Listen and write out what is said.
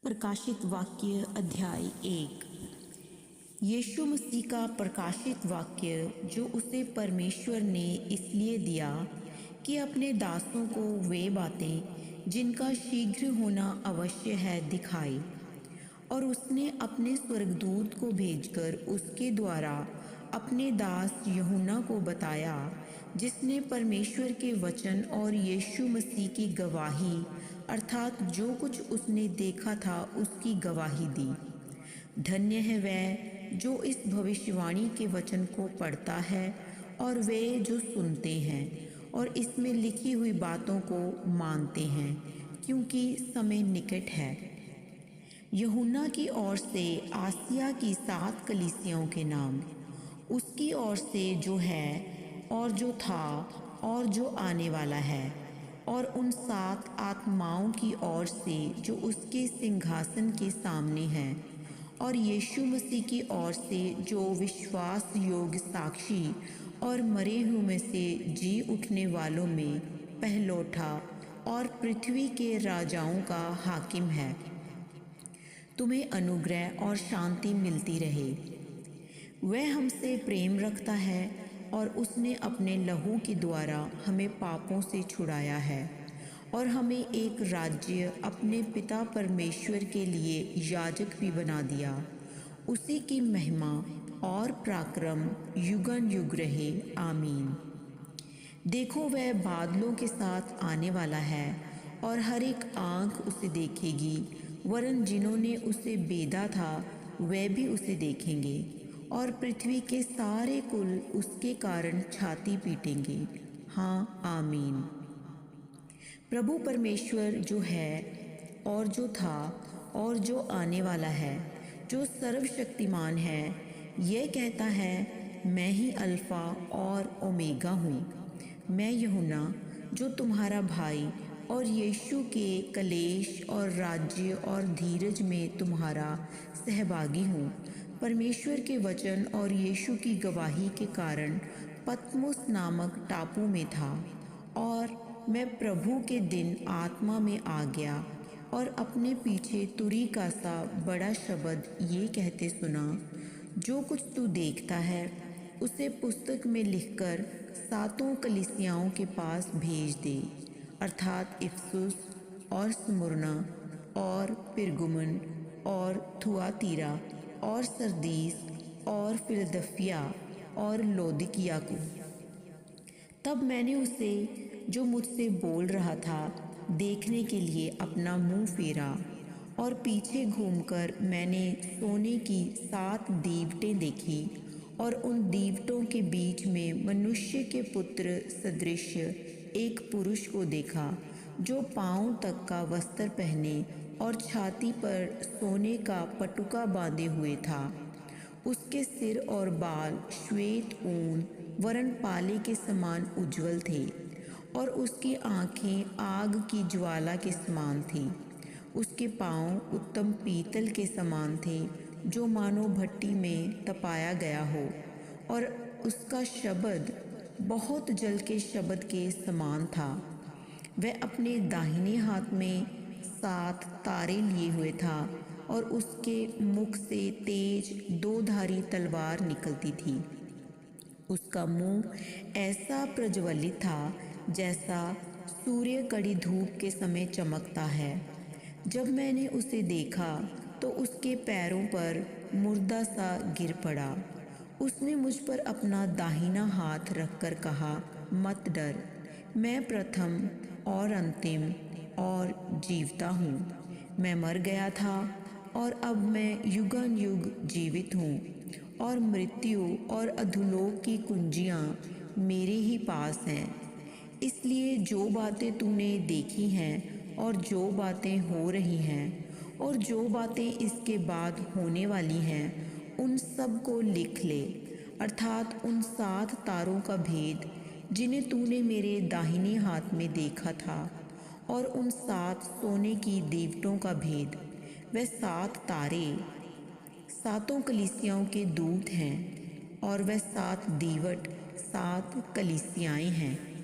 प्रकाशित वाक्य अध्याय 1। यीशु मसीह का प्रकाशित वाक्य जो उसे परमेश्वर ने इसलिए दिया कि अपने दासों को वे बातें जिनका शीघ्र होना अवश्य है दिखाए। और उसने अपने स्वर्गदूत को भेजकर उसके द्वारा अपने दास यूहन्ना को बताया, जिसने परमेश्वर के वचन और यीशु मसीह की गवाही अर्थात जो कुछ उसने देखा था उसकी गवाही दी। धन्य है वह जो इस भविष्यवाणी के वचन को पढ़ता है और वे जो सुनते हैं और इसमें लिखी हुई बातों को मानते हैं, क्योंकि समय निकट है। यूहन्ना की ओर से आसिया की 7 कलीसियाओं के नाम। उसकी ओर से जो है और जो था और जो आने वाला है, और उन 7 आत्माओं की ओर से जो उसके सिंहासन के सामने हैं, और यीशु मसीह की ओर से जो विश्वास योग्य साक्षी और मरे हुए में से जी उठने वालों में पहलौठा और पृथ्वी के राजाओं का हाकिम है। तुम्हें अनुग्रह और शांति मिलती रहे। वह हमसे प्रेम रखता है और उसने अपने लहू के द्वारा हमें पापों से छुड़ाया है और हमें एक राज्य अपने पिता परमेश्वर के लिए याजक भी बना दिया। उसी की महिमा और पराक्रम युगन युग रहे। आमीन। देखो, वह बादलों के साथ आने वाला है और हर एक आँख उसे देखेगी, वरन जिन्होंने उसे बेधा था वे भी उसे देखेंगे, और पृथ्वी के सारे कुल उसके कारण छाती पीटेंगे। हाँ, आमीन। प्रभु परमेश्वर जो है और जो था और जो आने वाला है, जो सर्वशक्तिमान है, यह कहता है, मैं ही अल्फ़ा और ओमेगा हूँ। मैं यूहन्ना जो तुम्हारा भाई और यीशु के कलेश और राज्य और धीरज में तुम्हारा सहभागी हूँ, परमेश्वर के वचन और यीशु की गवाही के कारण पतमुस नामक टापू में था। और मैं प्रभु के दिन आत्मा में आ गया और अपने पीछे तुरी का सा बड़ा शब्द ये कहते सुना, जो कुछ तू देखता है उसे पुस्तक में लिखकर 7 कलीसियाओं के पास भेज दे, अर्थात इफसुस और स्मुरना और पिरगमुन और थुआतीरा और सरदीस और फिलदल्फिया और लौदीकिया को। तब मैंने उसे जो मुझसे बोल रहा था देखने के लिए अपना मुंह फेरा, और पीछे घूमकर मैंने सोने की 7 दीवटें देखी, और उन दीवटों के बीच में मनुष्य के पुत्र सदृश एक पुरुष को देखा, जो पाँव तक का वस्त्र पहने और छाती पर सोने का पटुका बांधे हुए था। उसके सिर और बाल श्वेत ऊन वरन पाले के समान उज्ज्वल थे, और उसकी आँखें आग की ज्वाला के समान थीं। उसके पाँव उत्तम पीतल के समान थे, जो मानो भट्टी में तपाया गया हो, और उसका शब्द बहुत जल के शब्द के समान था। वह अपने दाहिने हाथ में 7 तारे लिए हुए था, और उसके मुख से तेज 2-धारी तलवार निकलती थी। उसका मुंह ऐसा प्रज्वलित था जैसा सूर्य कड़ी धूप के समय चमकता है। जब मैंने उसे देखा तो उसके पैरों पर मुर्दा सा गिर पड़ा। उसने मुझ पर अपना दाहिना हाथ रखकर कहा, मत डर, मैं प्रथम और अंतिम और जीवता हूँ। मैं मर गया था और अब मैं युगन युग जीवित हूँ, और मृत्यु और अधोलोक की कुंजियाँ मेरे ही पास हैं। इसलिए जो बातें तूने देखी हैं और जो बातें हो रही हैं और जो बातें इसके बाद होने वाली हैं, उन सब को लिख ले, अर्थात उन 7 तारों का भेद जिन्हें तूने मेरे दाहिने हाथ में देखा था, और उन 7 सोने की दीवटों का भेद। वह 7 तारे 7 कलीसियाओं के दूत हैं, और वह 7 दीवट 7 कलीसियाएं हैं।